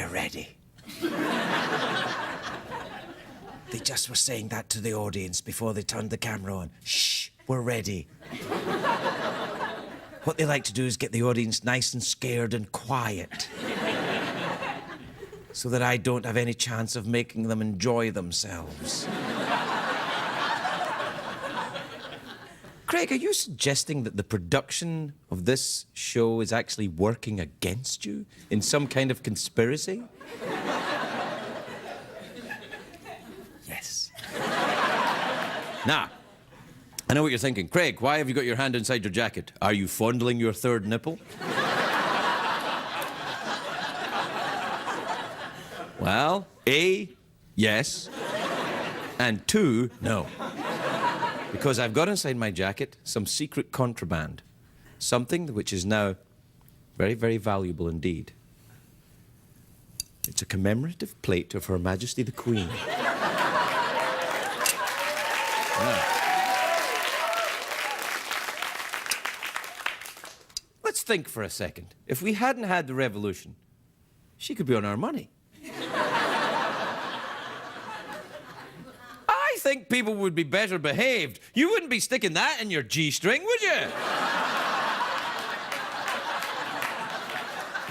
we're ready. They just were saying that to the audience before they turned the camera on. Shh, we're ready. What they like to do is get the audience nice and scared and quiet, so that I don't have any chance of making them enjoy themselves. Craig, are you suggesting that the production of this show is actually working against you in some kind of conspiracy? Yes. Now, I know what you're thinking. Craig, why have you got your hand inside your jacket? Are you fondling your third nipple? Well, A, yes, and 2, no. Because I've got inside my jacket some secret contraband. Something which is now very, very valuable indeed. It's a commemorative plate of Her Majesty the Queen. Yeah. Let's think for a second. If we hadn't had the revolution, she could be on our money. I think people would be better behaved. You wouldn't be sticking that in your G-string, would you?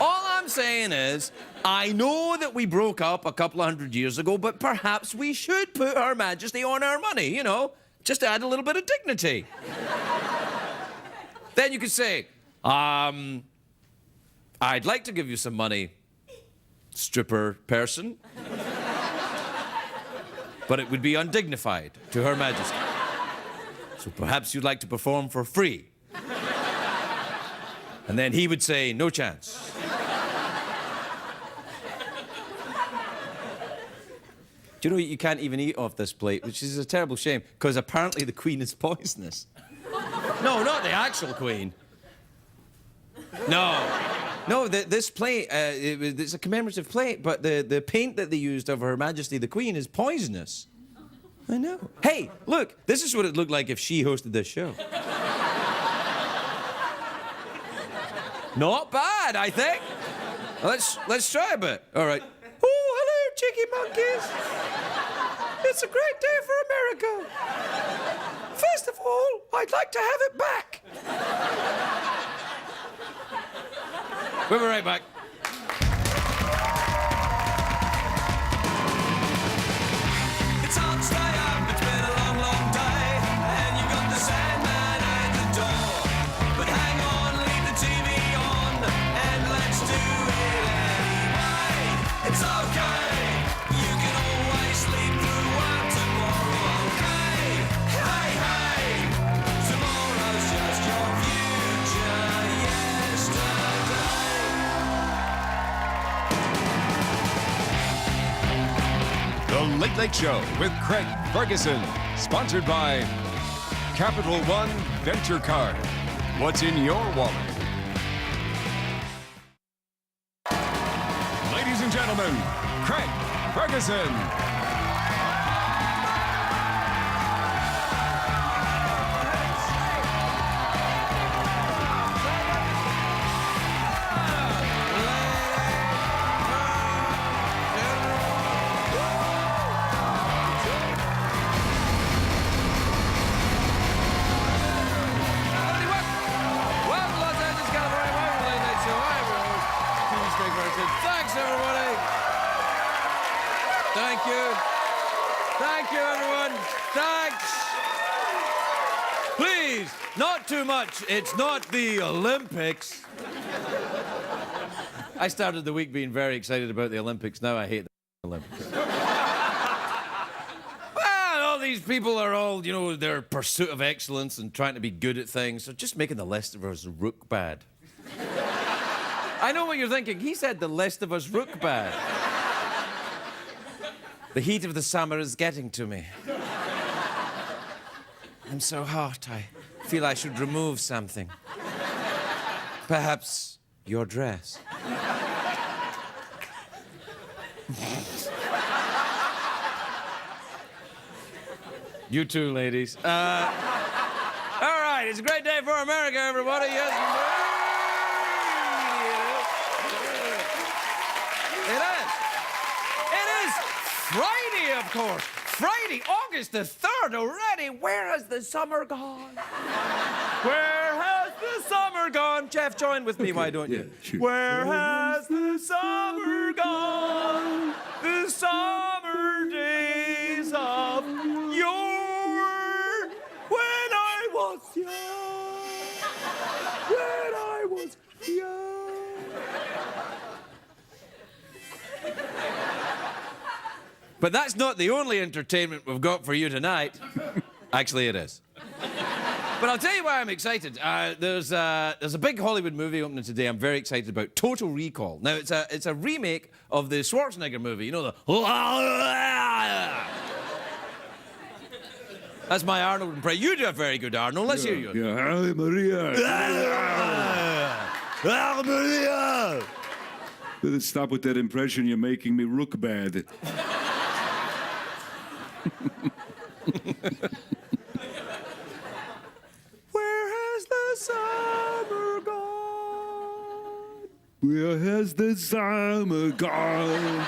All I'm saying is, I know that we broke up a couple of 100 years ago, but perhaps we should put Her Majesty on our money, you know, just to add a little bit of dignity. Then you could say, I'd like to give you some money, stripper person. But it would be undignified to Her Majesty. So perhaps you'd like to perform for free. And then he would say, no chance. Do you know you can't even eat off this plate, which is a terrible shame, because apparently the Queen is poisonous. No, not the actual Queen. No, this plate, it's a commemorative plate, but the paint that they used of Her Majesty the Queen is poisonous. I know. Hey, look, this is what it looked like if she hosted this show. Not bad, I think. Let's try a bit. All right. Oh, hello, cheeky monkeys. It's a great day for America. First of all, I'd like to have it back. We'll be right back. It's hard to stay up, it's been a long, long day, and you got the Sandman at the door. But hang on, leave the TV on, and let's do it anyway. It's okay, you can always sleep through one tomorrow, okay? Hey, hey, tomorrow's just your future yesterday. The Late Late Show with Craig Ferguson, sponsored by Capital One Venture Card. What's in your wallet? Ladies and gentlemen, Craig Ferguson. Thanks, everybody. Thank you. Thank you, everyone. Thanks. Please, not too much. It's not the Olympics. I started the week being very excited about the Olympics. Now I hate the Olympics. Well, all these people are all, you know, their pursuit of excellence and trying to be good at things. So just making the rest of us rook bad. I know what you're thinking. He said the rest of us rook bad. The heat of the summer is getting to me. I'm so hot, I feel I should remove something. Perhaps your dress. You too, ladies. All right, it's a great day for America, everybody. Yes, it is. Friday, of course. Friday, August the 3rd already. Where has the summer gone? Where has the summer gone? Jeff, join with me, why don't you? Yeah, sure. Where has the summer gone? The summer days of yore. When I was young. When I was young. But that's not the only entertainment we've got for you tonight. Actually, it is. But I'll tell you why I'm excited. There's a big Hollywood movie opening today I'm very excited about, Total Recall. Now, it's a remake of the Schwarzenegger movie. You know, the... That's my Arnold impression. You do a very good Arnold. Let's hear you. Yeah, Halle Maria. Halle Maria! Stop with that impression. You're making me look bad. Where has the summer gone? Where has the summer gone?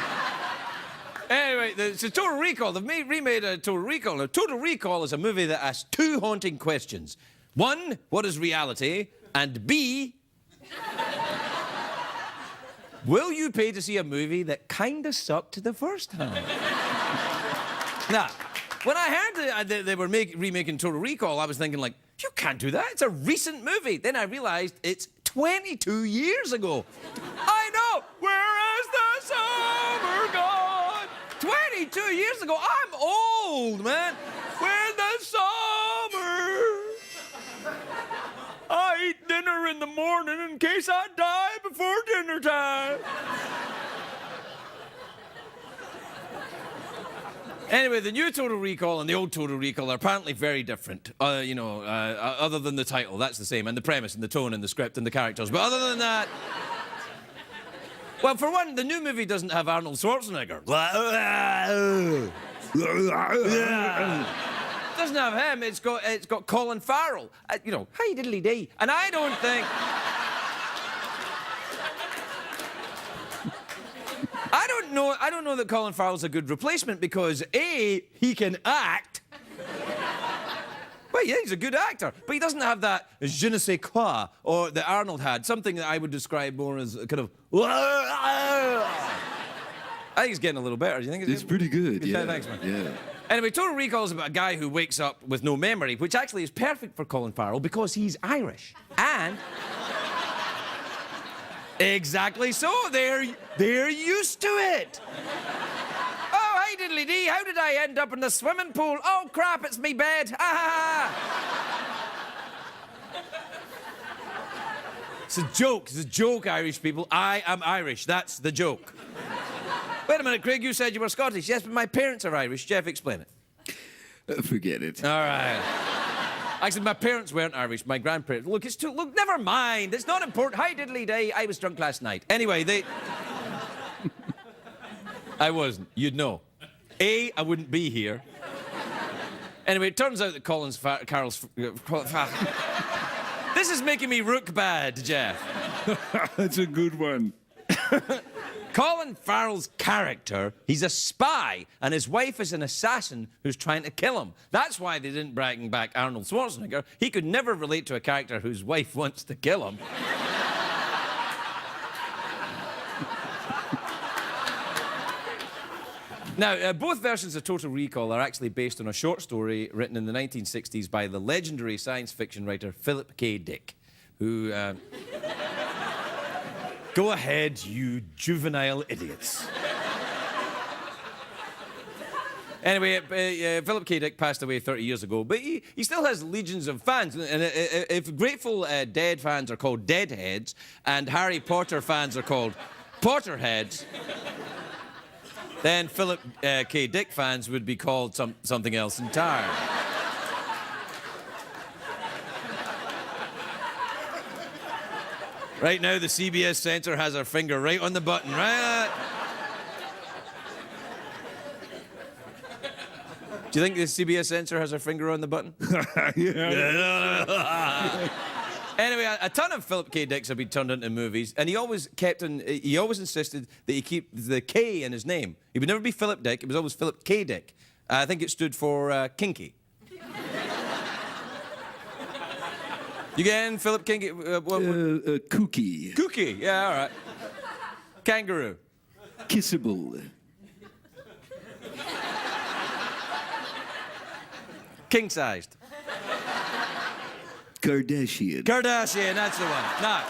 Anyway, it's a Total Recall. They've remade a Total Recall. Now, Total Recall is a movie that asks two haunting questions. One, what is reality? And B, will you pay to see a movie that kinda sucked the first time? Now, when I heard they were remaking Total Recall, I was thinking, like, you can't do that. It's a recent movie. Then I realized it's 22 years ago. I know. Where has the summer gone? 22 years ago. I'm old, man. When the summer. I eat dinner in the morning in case I die before dinner time. Anyway, the new Total Recall and the old Total Recall are apparently very different. Other than the title, that's the same, and the premise, and the tone, and the script, and the characters. But other than that... Well, for one, the new movie doesn't have Arnold Schwarzenegger. Doesn't have him. It's got Colin Farrell. Hi diddly dee. And I don't think... I don't know that Colin Farrell's a good replacement because A, he can act. Well, yeah, he's a good actor, but he doesn't have that je ne sais quoi or that Arnold had, something that I would describe more as kind of... I think he's getting a little better. Do you think It's pretty good, yeah. Thanks, man. Yeah. Anyway, Total Recall is about a guy who wakes up with no memory, which actually is perfect for Colin Farrell because he's Irish. And... Exactly so. They're used to it. Oh, hey, diddly dee, how did I end up in the swimming pool? Oh, crap, it's me bed. Ha ha ha. It's a joke. It's a joke, Irish people. I am Irish. That's the joke. Wait a minute, Craig, you said you were Scottish. Yes, but my parents are Irish. Jeff, explain it. Forget it. All right. Actually, my parents weren't Irish. My grandparents. Look, never mind. It's not important. Hi, diddly day. I was drunk last night. Anyway, I wasn't. You'd know. A, I wouldn't be here. Anyway, it turns out that Carol's... This is making me rook bad, Jeff. That's a good one. Colin Farrell's character, he's a spy, and his wife is an assassin who's trying to kill him. That's why they didn't bring back Arnold Schwarzenegger. He could never relate to a character whose wife wants to kill him. Now, both versions of Total Recall are actually based on a short story written in the 1960s by the legendary science fiction writer Philip K. Dick, who... Go ahead, you juvenile idiots. Anyway, Philip K. Dick passed away 30 years ago, but he still has legions of fans. And if Grateful Dead fans are called Deadheads, and Harry Potter fans are called Potterheads, then Philip K. Dick fans would be called something else entirely. Right now, the CBS censor has her finger right on the button, right? Do you think the CBS censor has her finger on the button? Yeah. Anyway, a ton of Philip K. Dicks have been turned into movies, and he always insisted that he keep the K in his name. He would never be Philip Dick, it was always Philip K. Dick. I think it stood for kinky. You getting Philip Kinky? Kooky. Kooky, yeah, all right. Kangaroo. Kissable. King-sized. Kardashian. Kardashian, that's the one. Now,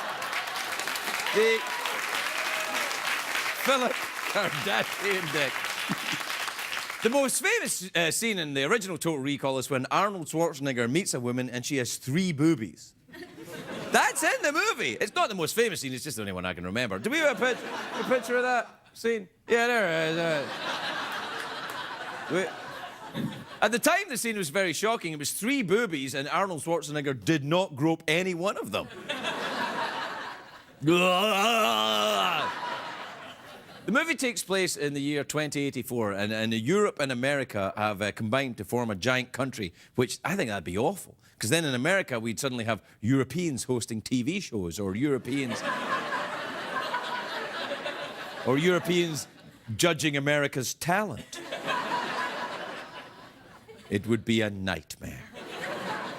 the Philip Kardashian Dick. The most famous scene in the original Total Recall is when Arnold Schwarzenegger meets a woman and she has 3 boobies. That's in the movie. It's not the most famous scene, it's just the only one I can remember. Do we have a picture of that scene? Yeah, there it is. At the time, the scene was very shocking. It was 3 boobies, and Arnold Schwarzenegger did not grope any one of them. The movie takes place in the year 2084, and Europe and America have combined to form a giant country, which I think that'd be awful. Because then in America, we'd suddenly have Europeans hosting TV shows, or Europeans judging America's talent. It would be a nightmare. Do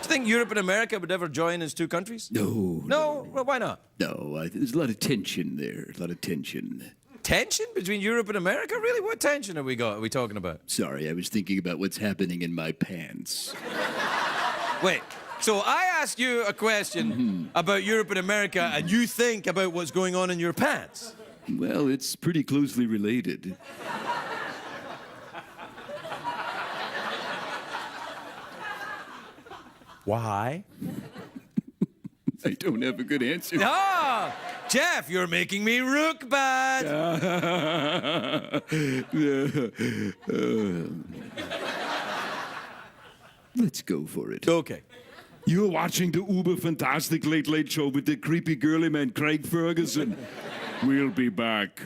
you think Europe and America would ever join as 2 countries? No. No? Well, why not? No, there's a lot of tension there. A lot of tension. Tension between Europe and America? Really? What tension have we got? Are we talking about? Sorry, I was thinking about what's happening in my pants. Wait, so I ask you a question about Europe and America, and you think about what's going on in your pants? Well, it's pretty closely related. Why? I don't have a good answer. Ah, Jeff, you're making me rook bad. Let's go for it. Okay. You're watching the uber-fantastic Late Late Show with the creepy girly man Craig Ferguson. We'll be back.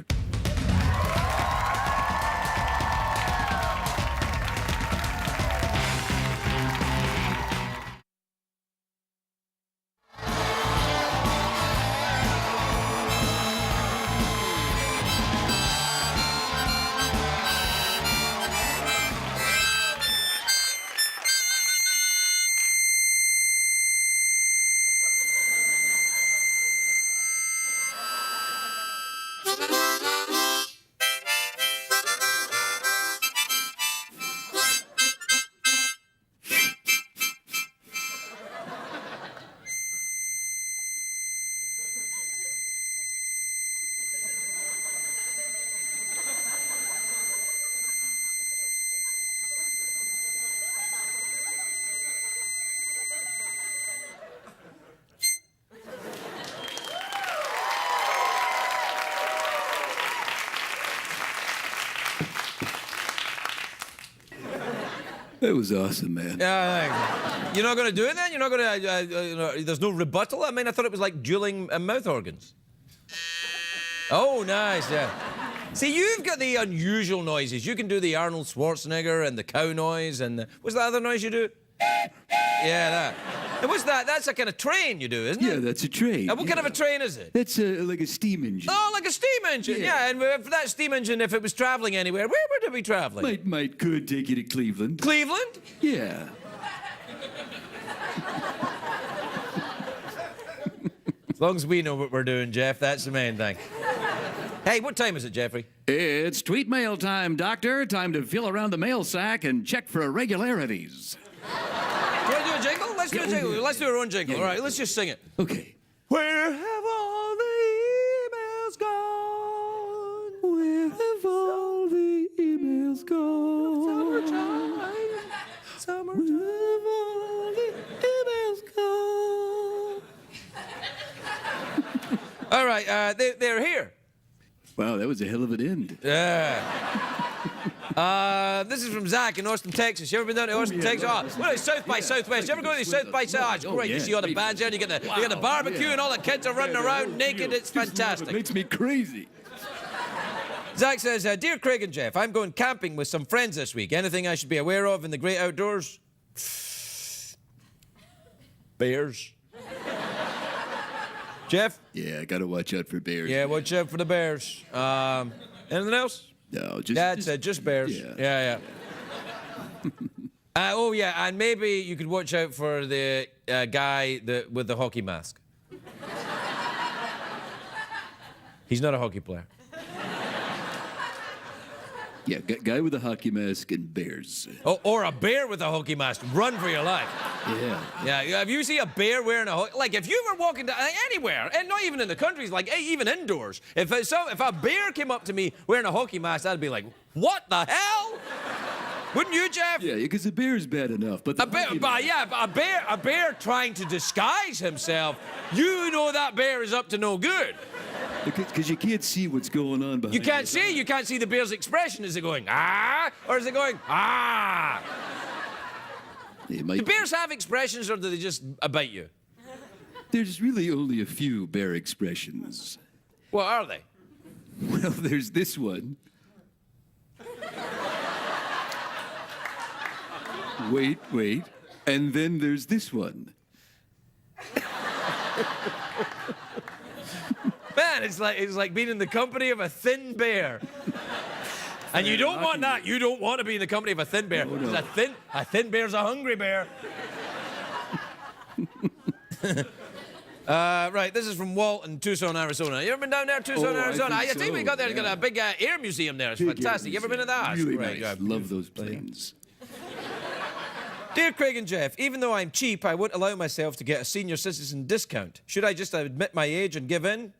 That was awesome, man. Yeah, you're not going to do it then? You're not going to, there's no rebuttal? I mean, I thought it was like dueling mouth organs. Oh, nice, yeah. See, you've got the unusual noises. You can do the Arnold Schwarzenegger and the cow noise and the... What's that other noise you do? Yeah, that. And what's that? That's a kind of train you do, isn't it? Yeah, that's a train. And what kind of a train is it? That's like a steam engine. Oh, like a steam engine. Yeah, and for that steam engine, if it was traveling anywhere, where would it be traveling? Could take you to Cleveland. Cleveland? Yeah. As long as we know what we're doing, Jeff, that's the main thing. Hey, what time is it, Jeffrey? It's tweet mail time, Doctor. Time to feel around the mail sack and check for irregularities. Do you want to do a jingle? Let's do a jingle. Let's do our own jingle. All right, let's just sing it. Okay. Where have all the emails gone? Where have all the emails gone? Summertime. Where have all the emails gone? All right, they're here. Wow, that was a hell of an end. Yeah. This is from Zach in Austin, Texas. You ever been down to Austin, Texas? Oh, what is South by Southwest? You ever go to the South by Southwest? It's great. You see all the bands there, and you get the barbecue, and all the kids are running around naked. It's fantastic. It makes me crazy. Zach says, Dear Craig and Jeff, I'm going camping with some friends this week. Anything I should be aware of in the great outdoors? Bears. Jeff? Yeah, I gotta watch out for bears. Yeah, watch out for the bears. Anything else? No, just That's it, just bears. Yeah. Yeah. Oh, yeah, and maybe you could watch out for the guy with the hockey mask. He's not a hockey player. Yeah, guy with a hockey mask and bears. Oh, or a bear with a hockey mask. Run for your life. Yeah. Yeah, have you seen a bear wearing a like if you were walking anywhere, and not even in the countries, like even indoors, if a bear came up to me wearing a hockey mask, I'd be like, what the hell? Wouldn't you, Jeff? Yeah, because the bear's bad enough, but the a bear trying to disguise himself, you know that bear is up to no good. Because you can't see what's going on behind. You can't see the bear's expression. Is it going ah, or is it going ah? Do bears have expressions, or do they just bite you? There's really only a few bear expressions. What are they? Well, there's this one. Wait. And then there's this one. Man, it's like being in the company of a thin bear. And you don't want that. You don't want to be in the company of a thin bear. No, no. A thin bear's a hungry bear. Right, this is from Walt in Tucson, Arizona. You ever been down there, Tucson, Arizona? I think we got there. Got a big air museum there. It's fantastic. You ever been to that? Really Right, nice. Love those planes. Dear Craig and Jeff, even though I'm cheap, I won't allow myself to get a senior citizen discount. Should I just admit my age and give in?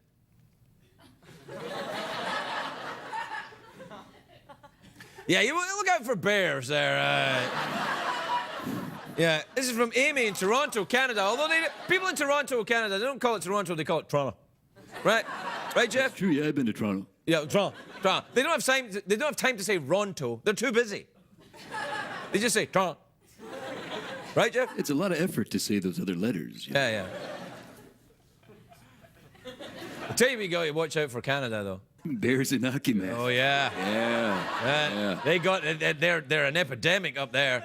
Yeah, you look out for bears there. Yeah, this is from Amy in Toronto, Canada. Although people in Toronto, Canada, they don't call it Toronto, they call it Toronto. Right? Right, Jeff? True, yeah, I've been to Toronto. Yeah, Toronto. They don't have time to say Ronto. They're too busy. They just say Toronto. Right, Jeff? It's a lot of effort to say those other letters. You know? Yeah. I'll tell you, we got to watch out for Canada, though. Bears and hockey masks. Oh, yeah. Yeah. They got, they're an epidemic up there.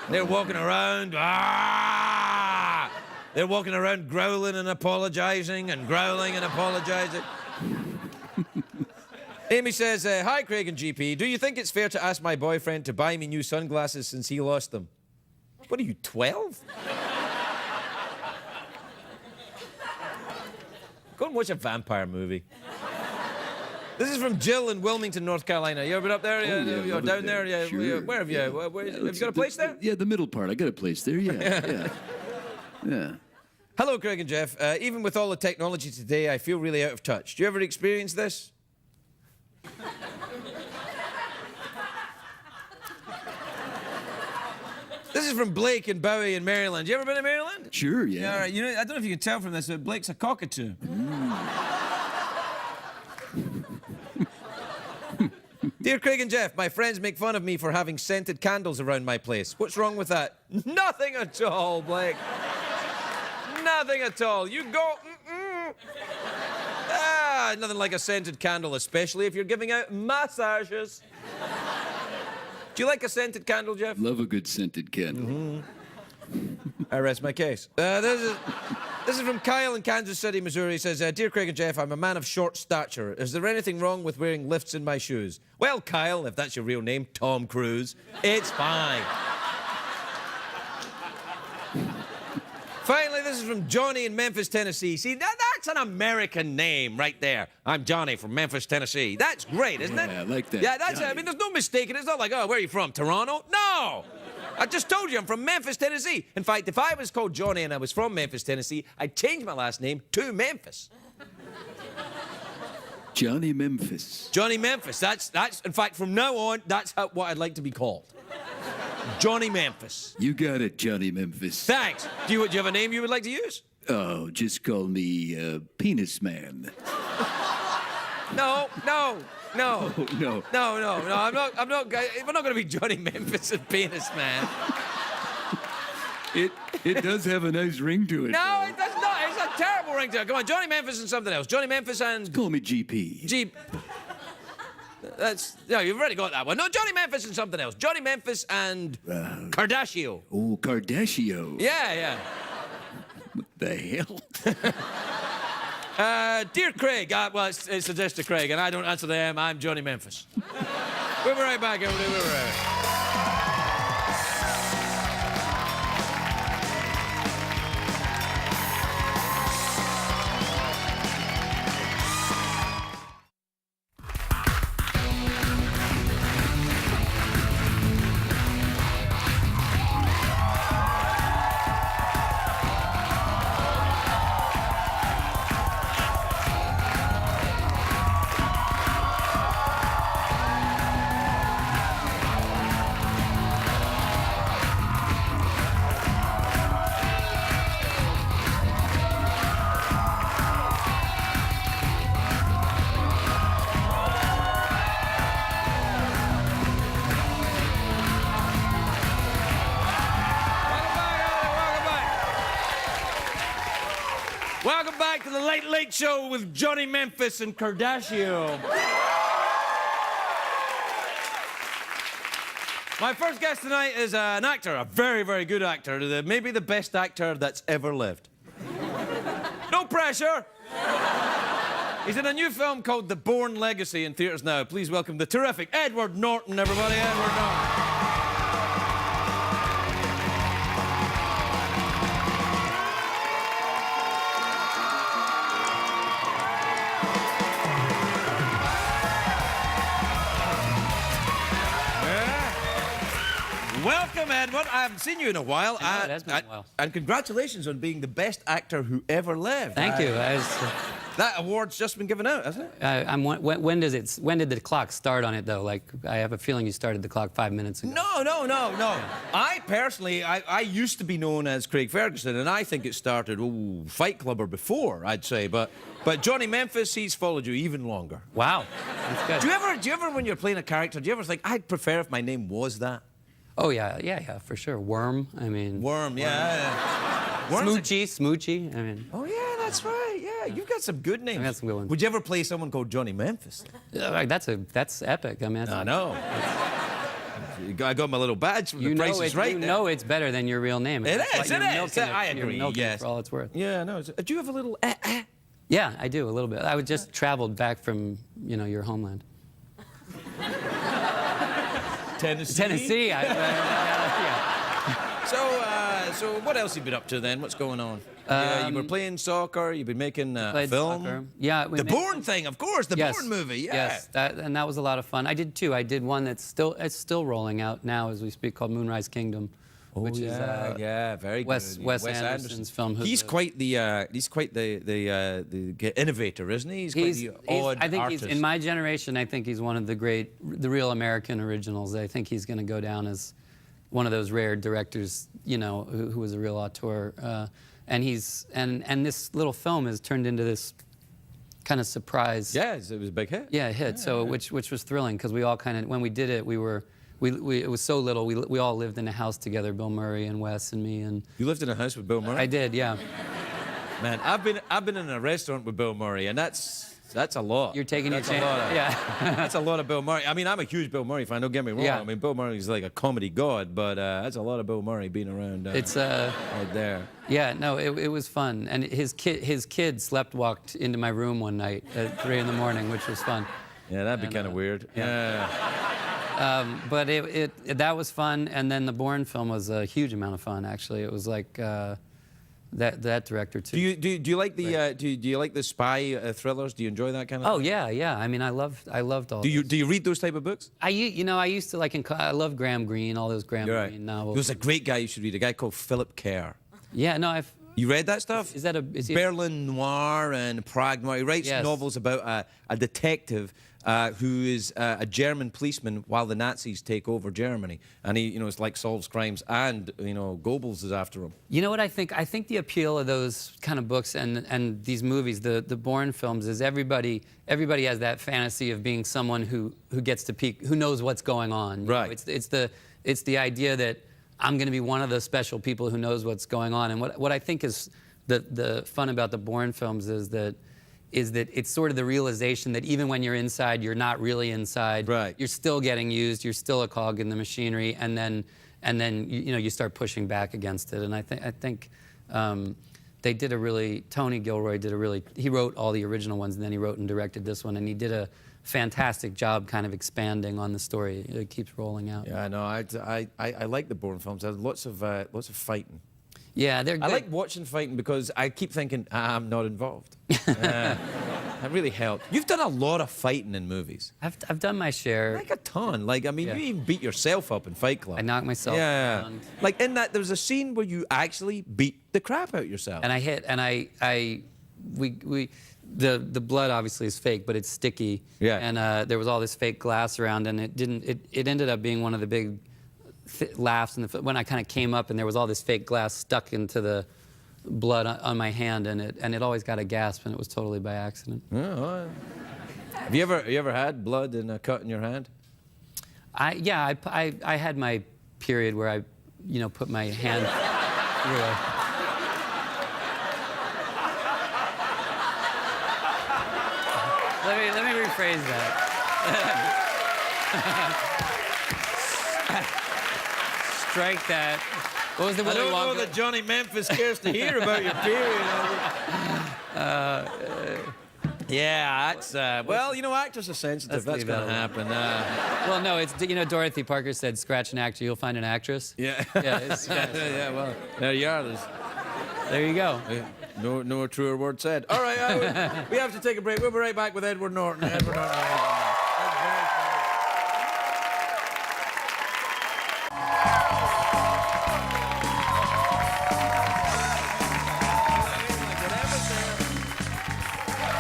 They're walking around, They're walking around growling and apologizing and growling and apologizing. Amy says, hi, Craig and GP. Do you think it's fair to ask my boyfriend to buy me new sunglasses since he lost them? What are you, 12? Go and watch a vampire movie. This is from Jill in Wilmington, North Carolina. You ever been up there? You're down there? Yeah, sure. Where have you? Have you got a place there? Yeah, the middle part. I got a place there, yeah. Hello, Craig and Jeff. Even with all the technology today, I feel really out of touch. Do you ever experience this? This is from Blake in Bowie in Maryland. You ever been to Maryland? Sure, yeah. Yeah, all right. You know, I don't know if you can tell from this, but Blake's a cockatoo. Dear Craig and Jeff, my friends make fun of me for having scented candles around my place. What's wrong with that? Nothing at all, Blake. Nothing at all. You go, nothing like a scented candle, especially if you're giving out massages. Do you like a scented candle, Jeff? Love a good scented candle. Mm-hmm. I rest my case. This is from Kyle in Kansas City, Missouri. He says, Dear Craig and Jeff, I'm a man of short stature. Is there anything wrong with wearing lifts in my shoes? Well, Kyle, if that's your real name, Tom Cruise, it's fine. Finally, this is from Johnny in Memphis, Tennessee. See, that's an American name right there. I'm Johnny from Memphis, Tennessee. That's great, isn't it? Yeah, I like that. Yeah, that's Johnny. I mean, there's no mistaking. It's not like, oh, where are you from, Toronto? No! I just told you I'm from Memphis, Tennessee. In fact, if I was called Johnny and I was from Memphis, Tennessee, I'd change my last name to Memphis. Johnny Memphis. Johnny Memphis. That's in fact, from now on, that's what I'd like to be called. Johnny Memphis. You got it, Johnny Memphis. Thanks. Do you have a name you would like to use? Oh, just call me Penis Man. No. Oh, no. No. I'm not. We're not going to be Johnny Memphis and Penis Man. It does have a nice ring to it. No, though. it does not. It's a terrible ring to it. Come on, Johnny Memphis and something else. Johnny Memphis and Call me GP. You've already got that one. No, Johnny Memphis and something else. Johnny Memphis and Kardashian. Oh, Kardashian. Yeah. What the hell? Dear Craig, well, it's addressed to Craig, and I don't answer them. I'm Johnny Memphis. We'll be right back, everybody. We'll be right back. Welcome back to the Late Late Show with Johnny Memphis and Kardashian. My first guest tonight is an actor, a very, very good actor, maybe the best actor that's ever lived. No pressure. He's in a new film called The Bourne Legacy in theaters now. Please welcome the terrific Edward Norton, everybody. Edward Norton. Welcome, Edward. I haven't seen you in a while. It has been a while. And congratulations on being the best actor who ever lived. Thank you. That award's just been given out, hasn't it? When did the clock start on it, though? Like, I have a feeling you started the clock 5 minutes ago. No. I personally, I used to be known as Craig Ferguson, and I think it started, Fight Club or before, I'd say. But Johnny Memphis, he's followed you even longer. Wow. That's good. Do you ever, when you're playing a character, do you ever think, I'd prefer if my name was that? Oh, yeah, for sure. Worm, I mean... Worm, yeah. Smoochy, I mean... Oh, yeah, that's right, yeah. You've got some good names. I got some good ones. Would you ever play someone called Johnny Memphis? That's epic. I mean, I know. I got my little badge from the Price is Right. You know it's better than your real name. It is. I You're agree, milking it yes. for all it's worth. Yeah, no. Do you have a little Yeah, I do, a little bit. I just traveled back from, your homeland. Tennessee? Yeah. So what else have you been up to then? What's going on? You were playing soccer. You've been making a film. Soccer. Yeah, the Bourne thing, of course. The Bourne movie. Yeah. Yes, and that was a lot of fun. I did two. I did one that's still rolling out now as we speak, called Moonrise Kingdom. Which is very Wes good. Anderson's film. He's quite the innovator, isn't he? He's quite the odd I think artist. in my generation, I think he's one of the real American originals. I think he's going to go down as one of those rare directors, who was a real auteur. And this little film has turned into this kind of surprise. Yeah, it was a big hit. Yeah, a hit. Which was thrilling because we all kind of, when we did it, it was so little. We all lived in a house together, Bill Murray and Wes and me. And you lived in a house with Bill Murray? I did, yeah. Man, I've been in a restaurant with Bill Murray, and that's a lot. You're taking that's your chance. Yeah. That's a lot of Bill Murray. I mean, I'm a huge Bill Murray fan. Don't get me wrong. Yeah. I mean, Bill Murray's like a comedy god, but that's a lot of Bill Murray being around. It's right there. Yeah, no, it was fun, and his kid walked into my room one night at 3 in the morning, which was fun. Yeah, that'd be kind of weird. Yeah. But that was fun, and then the Bourne film was a huge amount of fun. Actually, it was like that director too. Do you like the do you like the spy thrillers? Do you enjoy that kind of? Oh thing? yeah. I mean, I loved all. Do you read those type of books? I used to like. I love Graham Greene, all those Graham Greene novels. There's a great guy you should read. A guy called Philip Kerr. Yeah, no, You read that stuff? Is that Berlin Noir and Prague Noir? He writes novels about a detective who is a German policeman while the Nazis take over Germany, and he, it's like solves crimes, and Goebbels is after him. You know what I think? I think the appeal of those kind of books and these movies, the Bourne films, is everybody has that fantasy of being someone who gets to peek, who knows what's going on. Right. It's the idea that I'm going to be one of the special people who knows what's going on. And what I think is the fun about the Bourne films is that it's sort of the realization that even when you're inside, you're not really inside. Right. You're still getting used. You're still a cog in the machinery, and then you start pushing back against it. And I think they did a really, Tony Gilroy did a really, he wrote all the original ones, and then he wrote and directed this one, and he did a fantastic job kind of expanding on the story. It keeps rolling out. Yeah, no, I like the Bourne films. There's lots of fighting. Yeah, they're good. I like watching fighting because I keep thinking I'm not involved. That really helped. You've done a lot of fighting in movies. I've done my share. Like a ton. Like, I mean, Yeah. you even beat yourself up in Fight Club. I knocked myself Yeah. down. Like in that, there was a scene where you actually beat the crap out yourself. And I hit, and the blood obviously is fake, but it's sticky. Yeah. And there was all this fake glass around, and it ended up being one of the big laughs when I kind of came up, and there was all this fake glass stuck into the blood on my hand, and it always got a gasp, and it was totally by accident. Yeah, well, have you ever had blood in a cut in your hand? I had my period where I, put my hand through a... Let me rephrase that. Strike that. What was the I Willy don't know Wonka? that Johnny Memphis cares to hear about your period. Yeah, that's well, actors are sensitive. Let's That's leave going to that happen. Well, no, it's Dorothy Parker said, "Scratch an actor, you'll find an actress." Yeah. Yeah. Yeah. Well, there you are. There you go. No truer word said. All right, we have to take a break. We'll be right back with Edward Norton. Edward Norton.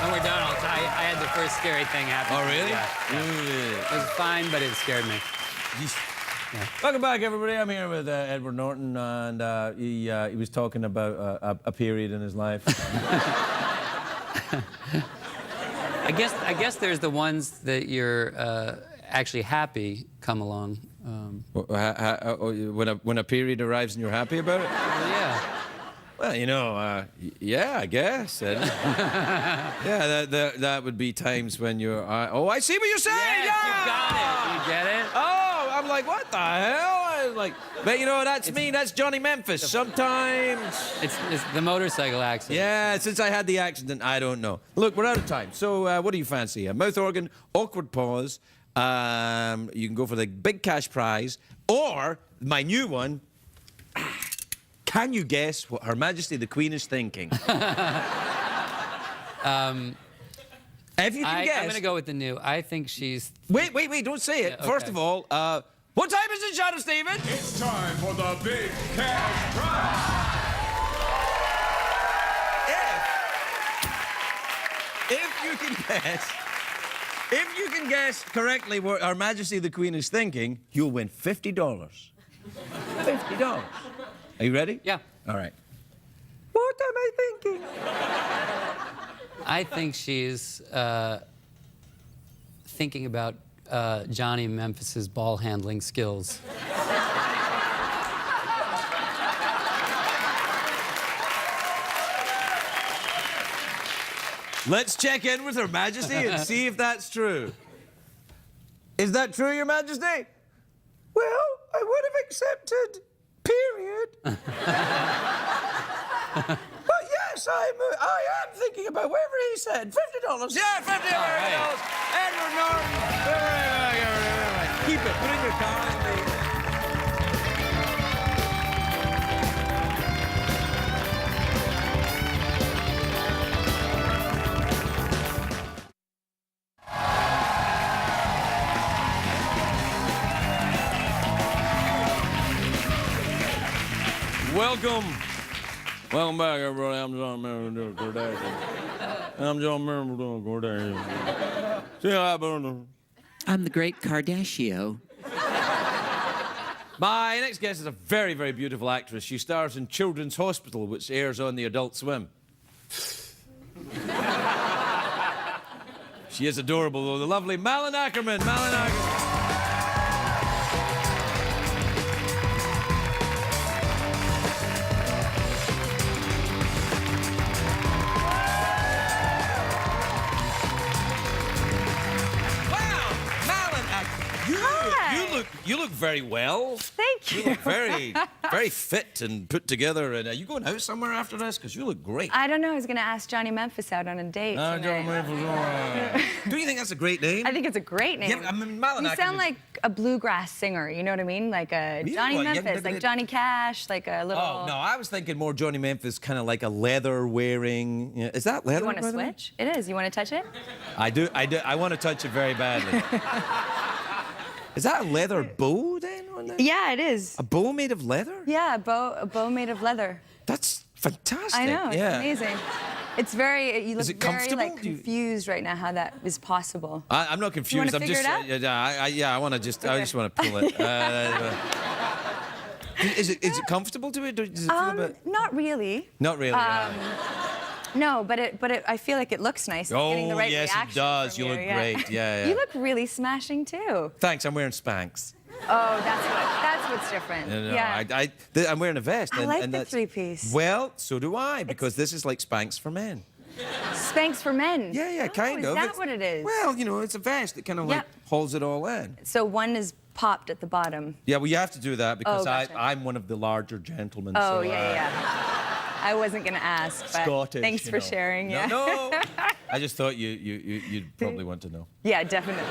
When we're done, I had the first scary thing happen. Oh, really? Yeah. It was fine, but it scared me. Welcome back, everybody. I'm here with Edward Norton, and he was talking about a period in his life. I guess there's the ones that you're actually happy come along. When a period arrives and you're happy about it? Yeah. Well, yeah, I guess. Yeah, that would be times when you're. Oh, I see what you're saying. Yes, Yeah! you got it. You get it? Oh, I'm like, what the hell? I was like, but that's me. That's Johnny Memphis. Sometimes. It's the motorcycle accident. Yeah, since I had the accident, I don't know. Look, we're out of time. So, what do you fancy? A mouth organ, awkward pause. You can go for the big cash prize, or my new one. Can you guess what Her Majesty the Queen is thinking? If you can guess. I'm going to go with the new. I think she's... Wait, don't say it. Yeah, okay. First of all, what time is it, Shadow Stephen? It's time for the big cash prize. If you can guess correctly what Her Majesty the Queen is thinking, you'll win $50. $50. Are you ready? Yeah. All right. What am I thinking? I think she's thinking about Johnny Memphis's ball handling skills. Let's check in with Her Majesty and see if that's true. Is that true, Your Majesty? Well, I would have accepted, period. But yes, I am thinking about whatever he said. $50. Yeah, $50. right. Edward Norton. Keep it. Put it in your car. Welcome back, everybody. I'm John Merrill Kardashian. See how I burn. I'm the great Kardashian. My next guest is a very, very beautiful actress. She stars in Children's Hospital, which airs on the Adult Swim. She is adorable, though. The lovely Malin Akerman. Malin Akerman. You look very well. Thank you. You look very, very fit and put together. And are you going out somewhere after this? Because you look great. I don't know. I was going to ask Johnny Memphis out on a date tonight. Do you think that's a great name? I think it's a great name. Yeah, I mean, Malin you Akerman sound is- like a bluegrass singer. You know what I mean? Like a Really? Johnny What, Memphis, like Johnny Cash, like a little. Oh, no, I was thinking more Johnny Memphis, kind of like a leather-wearing... Yeah, is that leather? You want to by the way? switch? It is. You want to touch it? I do. I want to touch it very badly. Is that a leather bow then? On there? Yeah, it is. A bow made of leather? Yeah, a bow made of leather. That's fantastic. I know. It's yeah. amazing. It's very. You Is look it very comfortable? like confused right now how that is possible. I'm not confused. wanna I'm figure just. it out? Yeah, I want to just. I Okay. just want to pull it. Is it comfortable to it? Does it feel a bit? Not really. Not really. No, but I feel like it looks nice. It's getting the right yes, it reaction does. from You look yeah. great. Yeah, yeah. You look really smashing too. Thanks. I'm wearing Spanx. Oh, that's what's different. No, yeah. I'm wearing a vest. I and, like and the that's, three-piece. Well, so do I, because this is like Spanx for men. Spanx for men. Yeah, kind Oh, of. Is that It's- what it is? Well, you know, it's a vest that kind of like Yep. holds it all in. So one is popped at the bottom. Yeah, well, you have to do that because gotcha. I'm one of the larger gentlemen. Oh, so, yeah. I wasn't gonna ask, but Scottish. thanks you for know. sharing. No, Yeah. no. I just thought you'd probably want to know. Yeah, definitely.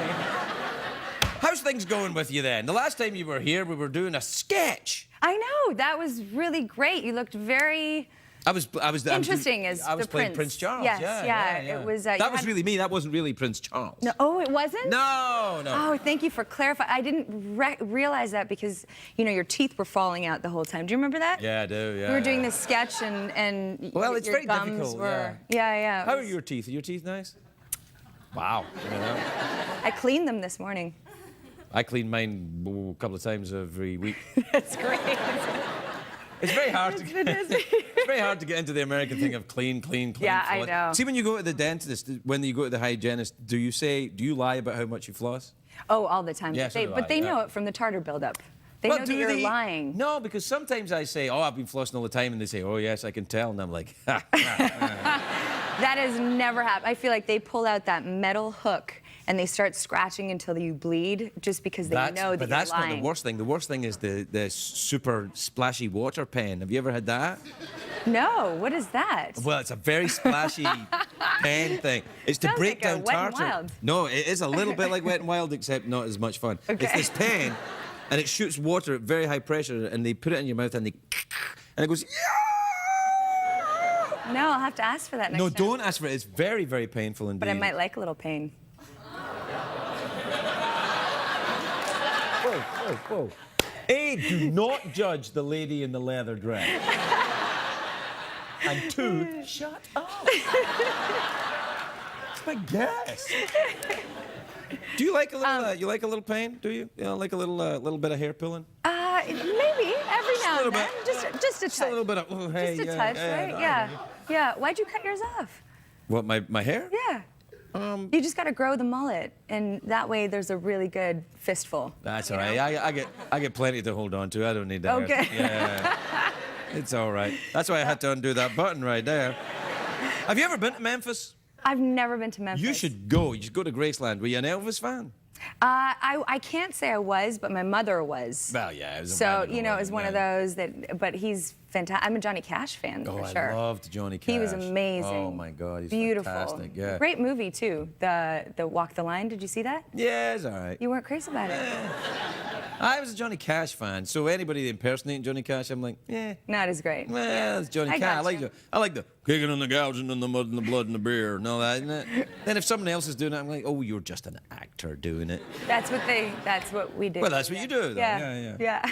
How's things going with you then? The last time you were here, we were doing a sketch. I know that was really great. You looked very. I was Interesting as I was the playing Prince. Prince Charles. Yes, yeah. yeah, it was, that you was had- really me. That wasn't really Prince Charles. No, oh, it wasn't. No. Oh, thank you for clarifying. I didn't realize that because your teeth were falling out the whole time. Do you remember that? Yeah, I do. Yeah. We were doing this sketch and Well, it's your very gums difficult, were. Yeah. it How are was- your teeth? Are your teeth nice? Wow. I cleaned them this morning. I clean mine a couple of times every week. That's great. It's very hard to fantastic. it's very hard to get into the American thing of clean. Yeah, I floss. know. See, when you go to the dentist, when you go to the hygienist, do you lie about how much you floss? Oh, all the time. Yeah, so do but I, they yeah. know it from the tartar buildup. They know that do you're they? lying. No, because sometimes I say, "Oh, I've been flossing all the time," and they say, "Oh, yes, I can tell," and I'm like, That has never happened. I feel like they pull out that metal hook and they start scratching until you bleed just because they know that but that's you're lying. not the worst thing. The worst thing is the super splashy water pen. Have you ever had that? No, what is that? Well, it's a very splashy pen thing. It's to Sounds break like a down Wet n' tartar. Wild. No, it is a little bit like Wet n' Wild, except not as much fun. Okay. It's this pen, and it shoots water at very high pressure, and they put it in your mouth, and it goes. No, I'll have to ask for that next No, time. don't ask for it. It's very, very painful indeed. But I might like a little pain. Whoa. A, do not judge the lady in the leather dress. And two, shut up. It's my guess. Do you like a little? You like a little pain? Do you? You know, like a little bit of hair pulling? Maybe every now little and then, bit. just a touch. Just a little bit of. Oh, hey, Just a yeah, touch, yeah, right? no, Yeah. Why'd you cut yours off? What, my hair? Yeah. You just got to grow the mullet, and that way there's a really good fistful. That's you all right. know? I get plenty to hold on to. I don't need that. Okay. Yeah. It's all right. That's why I had to undo that button right there. Have you ever been to Memphis? I've never been to Memphis. You should go. You should go to Graceland. Were you an Elvis fan? I can't say I was, but my mother was. Well, yeah. It was a So, random it was one of yeah. those that, but he's fantastic. I'm a Johnny Cash fan, Oh, for sure. I loved Johnny Cash. He was amazing. Oh, my God. He's beautiful. fantastic. Yeah. Great movie, too. The Walk the Line. Did you see that? Yeah, it's all right. You weren't crazy about it. I was a Johnny Cash fan, so anybody impersonating Johnny Cash, I'm like, Not as great. well, it's Johnny I Cash. gotcha. I like the kicking and the gouging and the mud and the blood and the beer and all that, isn't it? Then if someone else is doing it, I'm like, oh, you're just an actor doing it. That's what we do. Well, that's what you do, though. Yeah.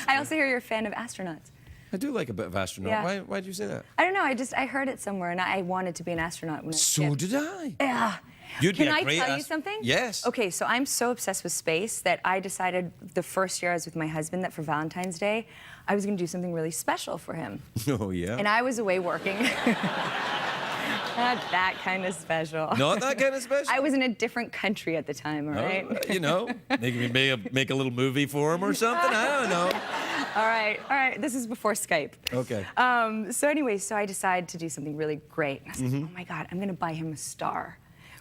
I also hear you're a fan of astronauts. I do like a bit of astronaut. Yeah. Why did you say that? I don't know. I heard it somewhere, and I wanted to be an astronaut when I was a So kid. did I. Yeah. You'd be Can a I great tell you something? Yes. Okay, so I'm so obsessed with space that I decided the first year I was with my husband that for Valentine's Day, I was going to do something really special for him. Oh, yeah. And I was away working. Not that kind of special. Not that kind of special? I was in a different country at the time, all right? Make a little movie for him or something. I don't know. All right. This is before Skype. Okay. So anyway, so I decided to do something really great. I was Mm-hmm. like, oh my God, I'm going to buy him a star.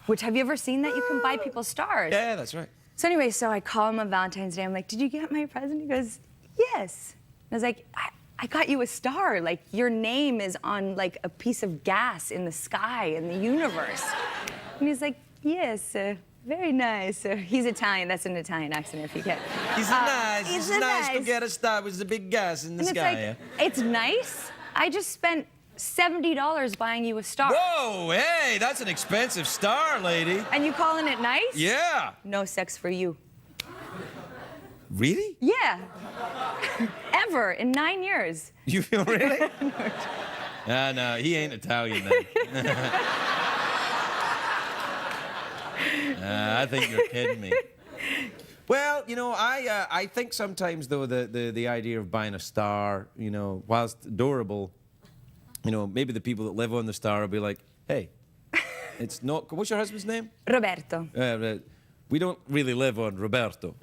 Which, have you ever seen that? You can buy people stars. Yeah, that's right. So anyway, so I call him on Valentine's Day. I'm like, did you get my present? He goes, yes. I was like, I got you a star. Like, your name is on, like, a piece of gas in the sky, in the universe. And he's like, yes, very nice. He's Italian. That's an Italian accent, if you can. He's nice to get a star with the big gas in the And sky. it's like, it's nice. I just spent $70 buying you a star. Whoa, hey, that's an expensive star, lady. And you calling it nice? Yeah. No sex for you. Really? Yeah. Ever in 9 years. You feel really? No, he ain't Italian then. I think you're kidding me. Well, you know, I think sometimes though the idea of buying a star, you know, whilst adorable, you know, maybe the people that live on the star will be like, hey, it's not. What's your husband's name? Roberto. We don't really live on Roberto.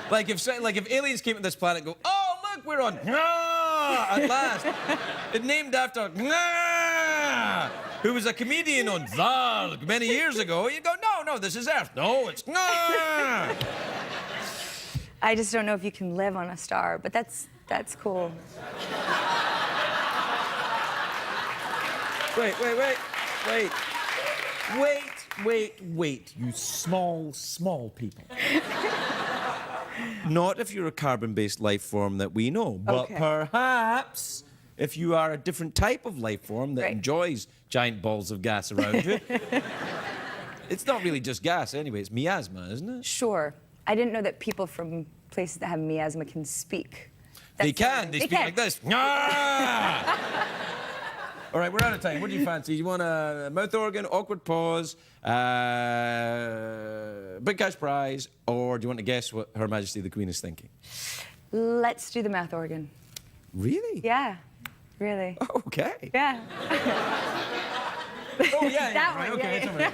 like if aliens came to this planet and go, oh look, we're on at last. It's named after who was a comedian on Varg many years ago. You go, no, this is Earth. No, it's I just don't know if you can live on a star, but that's cool. Wait, you small people. Not if you're a carbon-based life form that we know, but Okay. perhaps if you are a different type of life form that Right. enjoys giant balls of gas around you. It's not really just gas anyway, it's miasma, isn't it? Sure. I didn't know that people from places that have miasma can speak. They That's- can, they speak like this. All right, we're out of time. What do you fancy? You want a mouth organ, awkward pause, big cash prize, or do you want to guess what Her Majesty the Queen is thinking? Let's do the mouth organ. Really? Yeah, really. Okay. Yeah. Oh, yeah. That right, one, okay, yeah, it's over there.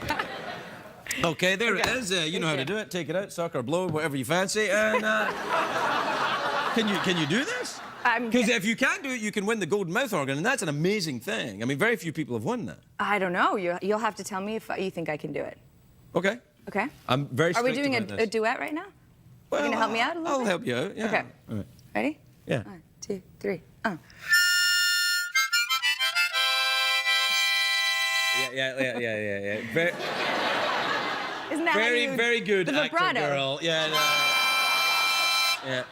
Okay, there it is. You know how to do it. Take it out, suck or blow, whatever you fancy. And can you do this? Because if you can do it, you can win the golden mouth organ, and that's an amazing thing. I mean, very few people have won that. I don't know. You'll have to tell me if you think I can do it. Okay. Okay? I'm very Are we strict doing about a this. duet right now? Well, you gonna help me out a little I'll bit? help you out, yeah. Okay. All right. Ready? Yeah. 1, 2, 3. Yeah. Very, Isn't that how you, very good the actor, vibrato? girl. Yeah, no. Yeah.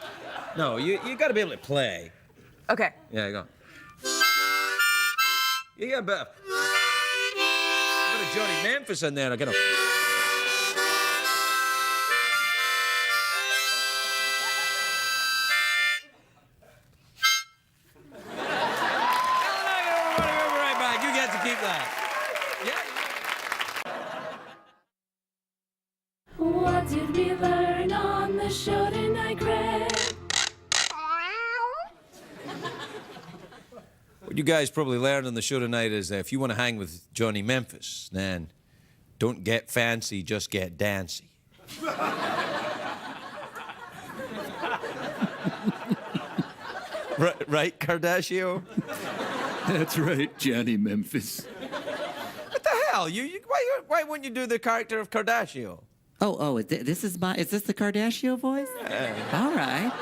No, you got to be able to play. Okay. Yeah, you go. You got a bit of Johnny Memphis in there. I got to. Right back. You get to keep that. Yeah. What did we learn on the show tonight, Greg? What you guys probably learned on the show tonight is that if you want to hang with Johnny Memphis, then don't get fancy, just get dancy. Right, Kardashian? That's right, Johnny Memphis. What the hell? Why wouldn't you do the character of Kardashian? Oh, this is is this the Kardashian voice? All right.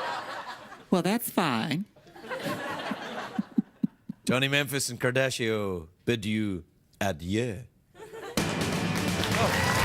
Well, that's fine. Johnny Memphis and Kardashian bid you adieu. Oh.